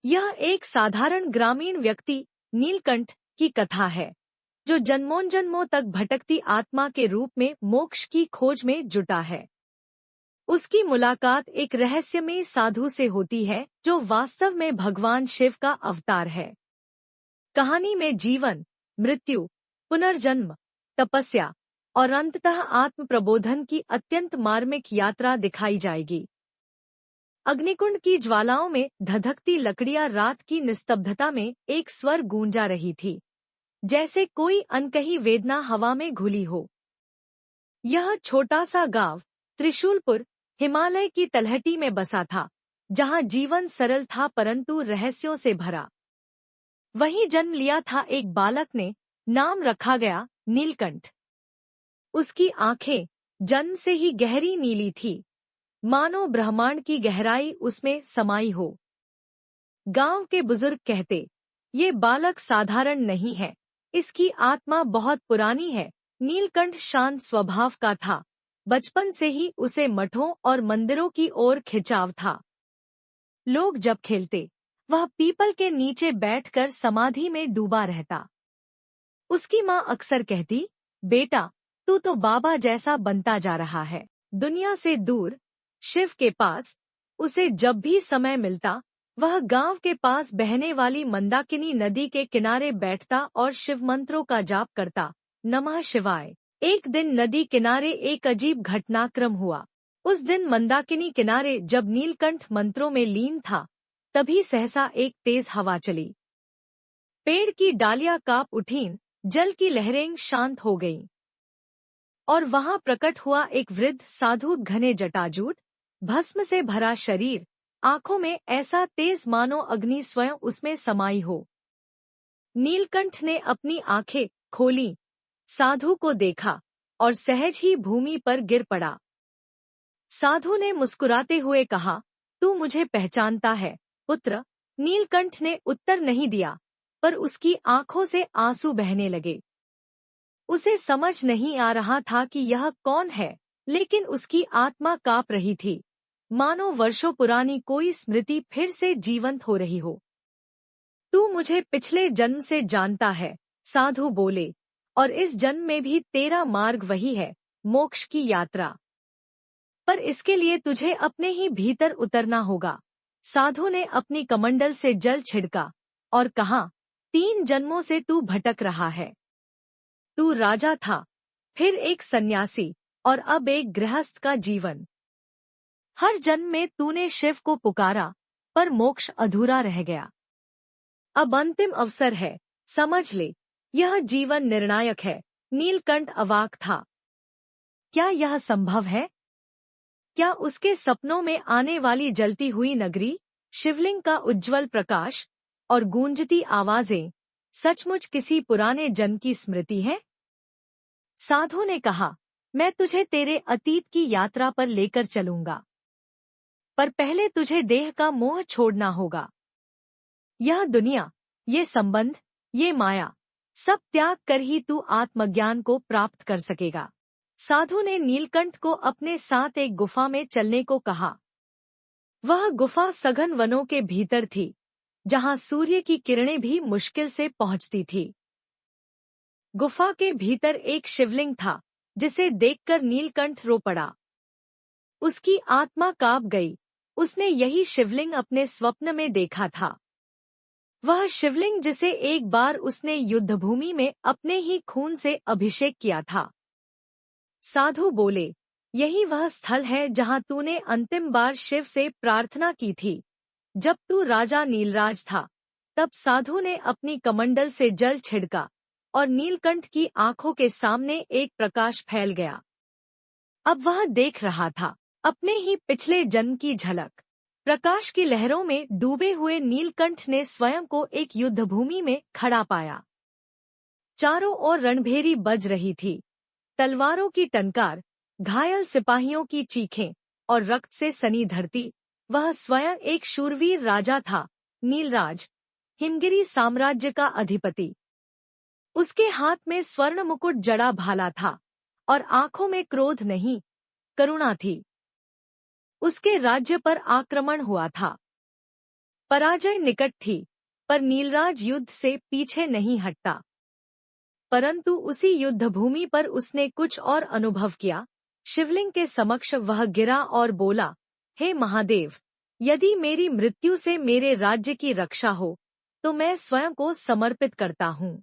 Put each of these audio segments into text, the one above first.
यह एक साधारण ग्रामीण व्यक्ति नीलकंठ की कथा है, जो जन्मों जन्मों तक भटकती आत्मा के रूप में मोक्ष की खोज में जुटा है। उसकी मुलाकात एक रहस्यमयी साधु से होती है, जो वास्तव में भगवान शिव का अवतार है। कहानी में जीवन, मृत्यु, पुनर्जन्म, तपस्या और अंततः आत्म प्रबोधन की अत्यंत मार्मिक यात्रा दिखाई जाएगी। अग्निकुंड की ज्वालाओं में धधकती लकड़ियां रात की निस्तब्धता में एक स्वर गूंजा रही थी, जैसे कोई अनकही वेदना हवा में घुली हो। यह छोटा सा गांव त्रिशूलपुर हिमालय की तलहटी में बसा था, जहां जीवन सरल था परंतु रहस्यों से भरा। वहीं जन्म लिया था एक बालक ने, नाम रखा गया नीलकंठ। उसकी आंखें जन्म से ही गहरी नीली थी, मानो ब्रह्मांड की गहराई उसमें समाई हो। गांव के बुजुर्ग कहते, ये बालक साधारण नहीं है, इसकी आत्मा बहुत पुरानी है। नीलकंठ शांत स्वभाव का था, बचपन से ही उसे मठों और मंदिरों की ओर खिंचाव था। लोग जब खेलते, वह पीपल के नीचे बैठकर समाधि में डूबा रहता। उसकी माँ अक्सर कहती, बेटा, तू तो बाबा जैसा बनता जा रहा है। दुनिया से दूर, शिव के पास, उसे जब भी समय मिलता, वह गांव के पास बहने वाली मंदाकिनी नदी के किनारे बैठता और शिव मंत्रों का जाप करता। नमः शिवाय। एक दिन नदी किनारे एक अजीब घटनाक्रम हुआ। उस दिन मंदाकिनी किनारे जब नीलकंठ मंत्रों में लीन था, तभी सहसा एक तेज हवा चली। पेड़ की डालियां कांप उठीं, जल की लहरें शांत हो गईं। और वहां प्रकट हुआ एक वृद्ध साधु, घने जटाजूट, भस्म से भरा शरीर, आंखों में ऐसा तेज मानो अग्नि स्वयं उसमें समाई हो। नीलकंठ ने अपनी आंखें खोली, साधु को देखा और सहज ही भूमि पर गिर पड़ा। साधु ने मुस्कुराते हुए कहा, तू मुझे पहचानता है पुत्र? नीलकंठ ने उत्तर नहीं दिया, पर उसकी आंखों से आंसू बहने लगे। उसे समझ नहीं आ रहा था कि यह कौन है, लेकिन उसकी आत्मा कांप रही थी, मानो वर्षों पुरानी कोई स्मृति फिर से जीवंत हो रही हो। तू मुझे पिछले जन्म से जानता है, साधु बोले, और इस जन्म में भी तेरा मार्ग वही है, मोक्ष की यात्रा। पर इसके लिए तुझे अपने ही भीतर उतरना होगा। साधु ने अपनी कमंडल से जल छिड़का और कहा, 3 जन्मों से तू भटक रहा है। तू राजा था, फिर एक सन्यासी और अब एक गृहस्थ का जीवन। हर जन्म में तूने शिव को पुकारा, पर मोक्ष अधूरा रह गया। अब अंतिम अवसर है, समझ ले, यह जीवन निर्णायक है। नीलकंठ अवाक था। क्या यह संभव है? क्या उसके सपनों में आने वाली जलती हुई नगरी, शिवलिंग का उज्ज्वल प्रकाश और गूंजती आवाजें सचमुच किसी पुराने जन्म की स्मृति है? साधु ने कहा, मैं तुझे तेरे अतीत की यात्रा पर लेकर चलूंगा, पर पहले तुझे देह का मोह छोड़ना होगा। यह दुनिया, ये संबंध, ये माया, सब त्याग कर ही तू आत्मज्ञान को प्राप्त कर सकेगा। साधु ने नीलकंठ को अपने साथ एक गुफा में चलने को कहा। वह गुफा सघन वनों के भीतर थी, जहां सूर्य की किरणें भी मुश्किल से पहुंचती थी। गुफा के भीतर एक शिवलिंग था, जिसे देखकर नीलकंठ रो पड़ा। उसकी आत्मा कांप गई। उसने यही शिवलिंग अपने स्वप्न में देखा था। वह शिवलिंग जिसे एक बार उसने युद्धभूमि में अपने ही खून से अभिषेक किया था। साधु बोले, यही वह स्थल है जहां तूने अंतिम बार शिव से प्रार्थना की थी, जब तू राजा नीलराज था। तब साधु ने अपनी कमंडल से जल छिड़का और नीलकंठ की आंखों के सामने एक प्रकाश फैल गया। अब वह देख रहा था अपने ही पिछले जन्म की झलक। प्रकाश की लहरों में डूबे हुए नीलकंठ ने स्वयं को एक युद्धभूमि में खड़ा पाया। चारों ओर रणभेरी बज रही थी, तलवारों की टंकार, घायल सिपाहियों की चीखें और रक्त से सनी धरती। वह स्वयं एक शूरवीर राजा था, नीलराज, हिमगिरी साम्राज्य का अधिपति। उसके हाथ में स्वर्ण मुकुट जड़ा भाला था और आंखों में क्रोध नहीं, करुणा थी। उसके राज्य पर आक्रमण हुआ था। पराजय निकट थी, पर नीलराज युद्ध से पीछे नहीं हटता। परंतु उसी युद्ध भूमि पर उसने कुछ और अनुभव किया। शिवलिंग के समक्ष वह गिरा और बोला, हे महादेव, यदि मेरी मृत्यु से मेरे राज्य की रक्षा हो, तो मैं स्वयं को समर्पित करता हूँ।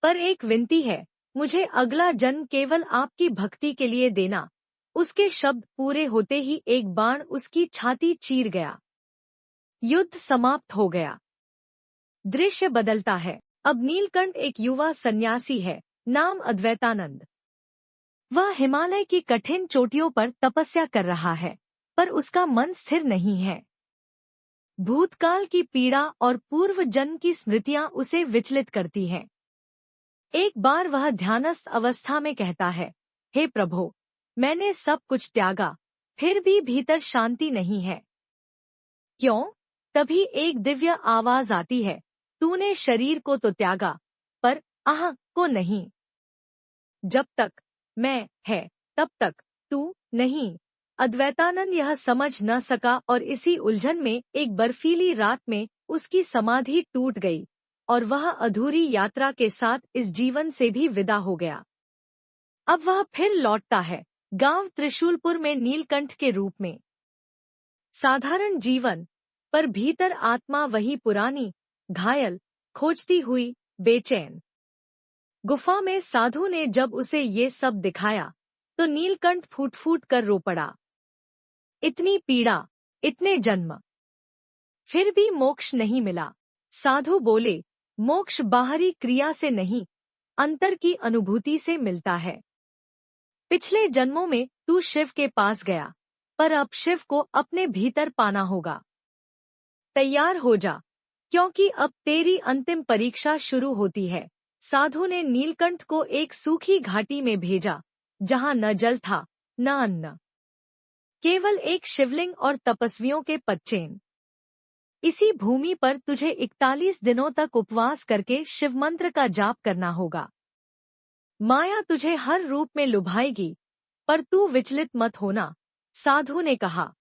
पर एक विनती है, मुझे अगला जन्म केवल आपकी भक्ति के लिए देना। उसके शब्द पूरे होते ही एक बाण उसकी छाती चीर गया। युद्ध समाप्त हो गया। दृश्य बदलता है। अब नीलकंठ एक युवा सन्यासी है, नाम अद्वैतानंद। वह हिमालय की कठिन चोटियों पर तपस्या कर रहा है, पर उसका मन स्थिर नहीं है। भूतकाल की पीड़ा और पूर्व जन्म की स्मृतियां उसे विचलित करती हैं। एक बार वह ध्यानस्थ अवस्था में कहता है, हे प्रभो, मैंने सब कुछ त्यागा, फिर भी भीतर शांति नहीं है। क्यों? तभी एक दिव्य आवाज आती है, तूने शरीर को तो त्यागा, पर आह को नहीं। जब तक मैं है, तब तक तू नहीं। अद्वैतानंद यह समझ न सका और इसी उलझन में एक बर्फीली रात में उसकी समाधि टूट गई और वह अधूरी यात्रा के साथ इस जीवन से भी विदा हो गया। अब वह फिर लौटता है, गांव त्रिशूलपुर में नीलकंठ के रूप में। साधारण जीवन, पर भीतर आत्मा वही पुरानी, घायल, खोजती हुई, बेचैन। गुफा में साधु ने जब उसे ये सब दिखाया, तो नीलकंठ फूट फूट कर रो पड़ा। इतनी पीड़ा, इतने जन्म, फिर भी मोक्ष नहीं मिला। साधु बोले, मोक्ष बाहरी क्रिया से नहीं, अंतर की अनुभूति से मिलता है। पिछले जन्मों में तू शिव के पास गया, पर अब शिव को अपने भीतर पाना होगा। तैयार हो जा, क्योंकि अब तेरी अंतिम परीक्षा शुरू होती है। साधु ने नीलकंठ को एक सूखी घाटी में भेजा, जहां न जल था, न अन्न, केवल एक शिवलिंग और तपस्वियों के पदचेन। इसी भूमि पर तुझे 41 दिनों तक उपवास करके शिव मंत्र का जाप करना होगा। माया तुझे हर रूप में लुभाएगी, पर तू विचलित मत होना, साधु ने कहा।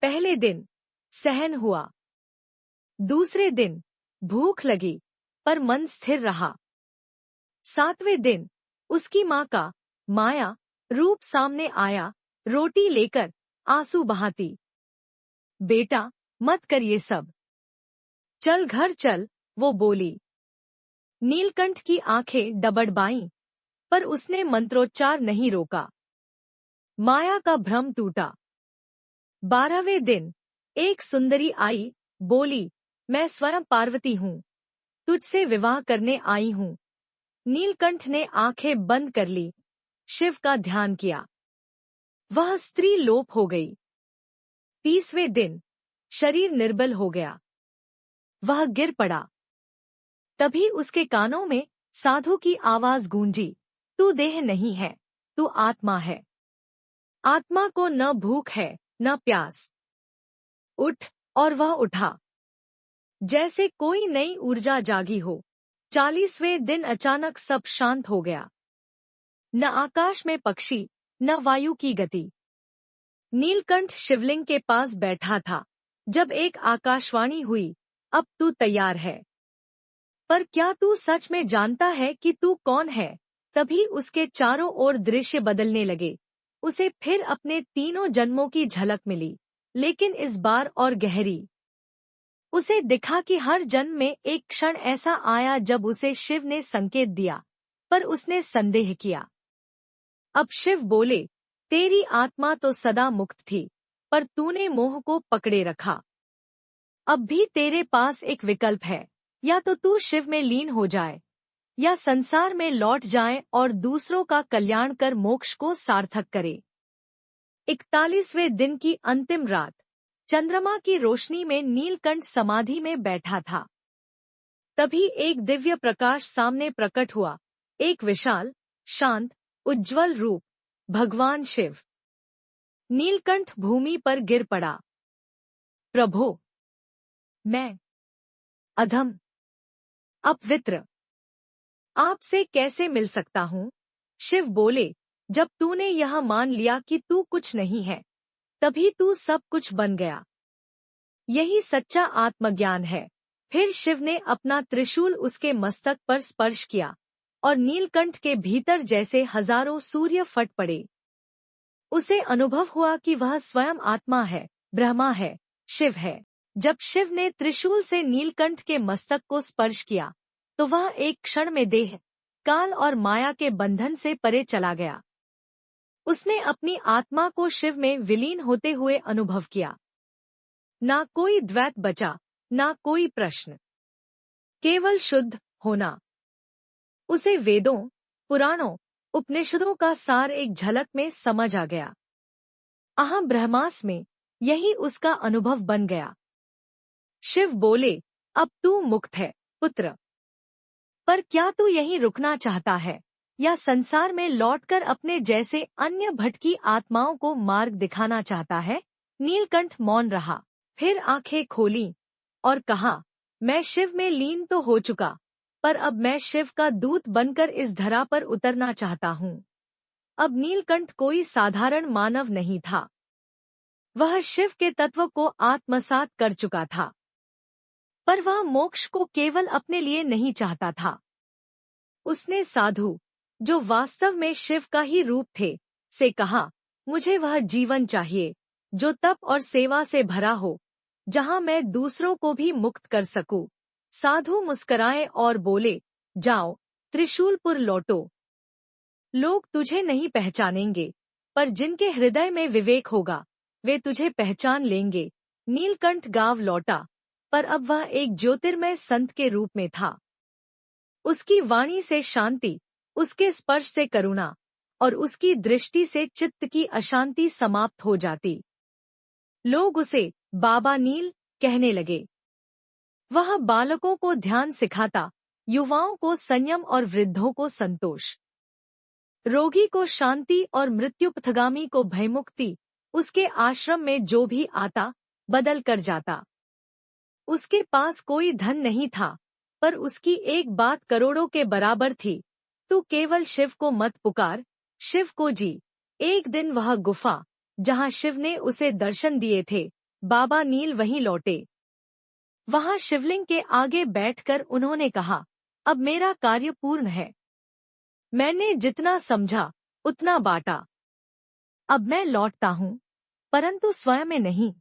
पहले दिन सहन हुआ, दूसरे दिन भूख लगी, पर मन स्थिर रहा। 7वें दिन उसकी माँ का माया रूप सामने आया, रोटी लेकर, आंसू बहाती। बेटा, मत कर ये सब, चल घर चल, वो बोली। नीलकंठ की आंखें डबडबाईं, पर उसने मंत्रोच्चार नहीं रोका। माया का भ्रम टूटा। 12वें दिन एक सुंदरी आई, बोली, मैं स्वयं पार्वती हूँ, तुझसे विवाह करने आई हूँ। नीलकंठ ने आंखें बंद कर ली, शिव का ध्यान किया। वह स्त्री लोप हो गई। 30वें दिन शरीर निर्बल हो गया, वह गिर पड़ा। तभी उसके कानों में साधु की आवाज गूंजी, तू देह नहीं है, तू आत्मा है। आत्मा को न भूख है, न प्यास। उठ, और वह उठा, जैसे कोई नई ऊर्जा जागी हो। 40वें दिन अचानक सब शांत हो गया। न आकाश में पक्षी, न वायु की गति। नीलकंठ शिवलिंग के पास बैठा था, जब एक आकाशवाणी हुई, अब तू तैयार है। पर क्या तू सच में जानता है कि तू कौन है? तभी उसके चारों ओर दृश्य बदलने लगे। उसे फिर अपने तीनों जन्मों की झलक मिली, लेकिन इस बार और गहरी। उसे दिखा कि हर जन्म में एक क्षण ऐसा आया जब उसे शिव ने संकेत दिया, पर उसने संदेह किया। अब शिव बोले, तेरी आत्मा तो सदा मुक्त थी, पर तूने मोह को पकड़े रखा। अब भी तेरे पास एक विकल्प है, या तो तू शिव में लीन हो जाए, या संसार में लौट जाए और दूसरों का कल्याण कर मोक्ष को सार्थक करे। 41वें दिन की अंतिम रात, चंद्रमा की रोशनी में नीलकंठ समाधि में बैठा था। तभी एक दिव्य प्रकाश सामने प्रकट हुआ, एक विशाल, शांत, उज्ज्वल रूप, भगवान शिव। नीलकंठ भूमि पर गिर पड़ा। प्रभो, मैं अधम, अपवित्र, आपसे कैसे मिल सकता हूँ? शिव बोले, जब तूने यह मान लिया कि तू कुछ नहीं है, तभी तू सब कुछ बन गया। यही सच्चा आत्मज्ञान है। फिर शिव ने अपना त्रिशूल उसके मस्तक पर स्पर्श किया और नीलकंठ के भीतर जैसे हजारों सूर्य फट पड़े। उसे अनुभव हुआ कि वह स्वयं आत्मा है, ब्रह्मा है, शिव है। जब शिव ने त्रिशूल से नीलकंठ के मस्तक को स्पर्श किया तो वह एक क्षण में देह, काल और माया के बंधन से परे चला गया। उसने अपनी आत्मा को शिव में विलीन होते हुए अनुभव किया। ना कोई द्वैत बचा, ना कोई प्रश्न, केवल शुद्ध होना। उसे वेदों, पुराणों, उपनिषदों का सार एक झलक में समझ आ गया। अहम ब्रह्मास्मि, यही उसका अनुभव बन गया। शिव बोले, अब तू मुक्त है, पुत्र। पर क्या तू यहीं रुकना चाहता है या संसार में लौटकर अपने जैसे अन्य भटकी आत्माओं को मार्ग दिखाना चाहता है? नीलकंठ मौन रहा, फिर आंखें खोली और कहा, मैं शिव में लीन तो हो चुका, पर अब मैं शिव का दूत बनकर इस धरा पर उतरना चाहता हूँ। अब नीलकंठ कोई साधारण मानव नहीं था। वह शिव के तत्व को आत्मसात कर चुका था। पर वह मोक्ष को केवल अपने लिए नहीं चाहता था। उसने साधु, जो वास्तव में शिव का ही रूप थे, से कहा, मुझे वह जीवन चाहिए जो तप और सेवा से भरा हो, जहां मैं दूसरों को भी मुक्त कर सकूं। साधु मुस्कराए और बोले, जाओ, त्रिशूलपुर लौटो। लोग तुझे नहीं पहचानेंगे, पर जिनके हृदय में विवेक होगा, वे तुझे पहचान लेंगे। नीलकंठ गांव लौटा, पर अब वह एक ज्योतिर्मय संत के रूप में था। उसकी वाणी से शांति, उसके स्पर्श से करुणा और उसकी दृष्टि से चित्त की अशांति समाप्त हो जाती। लोग उसे बाबा नील कहने लगे। वह बालकों को ध्यान सिखाता, युवाओं को संयम और वृद्धों को संतोष, रोगी को शांति और मृत्युपथगामी को भयमुक्ति। उसके आश्रम में जो भी आता, बदल कर जाता। उसके पास कोई धन नहीं था, पर उसकी एक बात करोड़ों के बराबर थी, तू केवल शिव को मत पुकार, शिव को जी। एक दिन वह गुफा, जहां शिव ने उसे दर्शन दिए थे, बाबा नील वहीं लौटे। वहां शिवलिंग के आगे बैठकर उन्होंने कहा, अब मेरा कार्य पूर्ण है। मैंने जितना समझा, उतना बांटा। अब मैं लौटता हूँ, परंतु स्वयं में नहीं,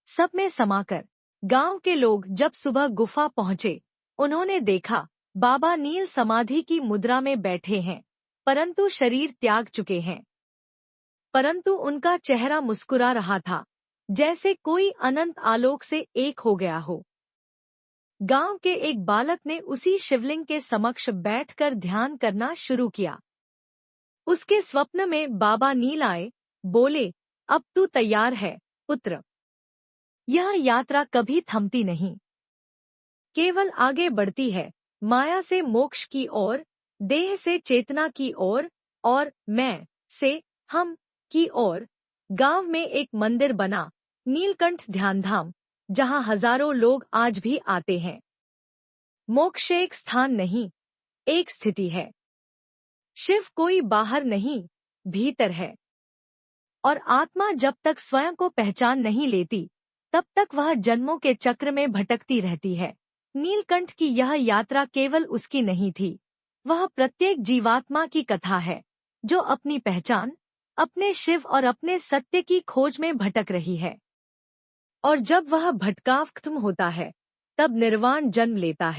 सब में समाकर। गांव के लोग जब सुबह गुफा पहुंचे, उन्होंने देखा बाबा नील समाधि की मुद्रा में बैठे हैं, परंतु शरीर त्याग चुके हैं। परंतु उनका चेहरा मुस्कुरा रहा था, जैसे कोई अनंत आलोक से एक हो गया हो। गांव के एक बालक ने उसी शिवलिंग के समक्ष बैठकर ध्यान करना शुरू किया। उसके स्वप्न में बाबा नील आए, बोले, अब तू तैयार है, पुत्र। यह यात्रा कभी थमती नहीं, केवल आगे बढ़ती है, माया से मोक्ष की ओर, देह से चेतना की ओर और मैं से हम की ओर। गांव में एक मंदिर बना, नीलकंठ ध्यानधाम, जहां हजारों लोग आज भी आते हैं। मोक्ष एक स्थान नहीं, एक स्थिति है। शिव कोई बाहर नहीं, भीतर है। और आत्मा जब तक स्वयं को पहचान नहीं लेती, तब तक वह जन्मों के चक्र में भटकती रहती है। नीलकंठ की यह यात्रा केवल उसकी नहीं थी, वह प्रत्येक जीवात्मा की कथा है, जो अपनी पहचान, अपने शिव और अपने सत्य की खोज में भटक रही है। और जब वह भटकाव खत्म होता है, तब निर्वाण जन्म लेता है।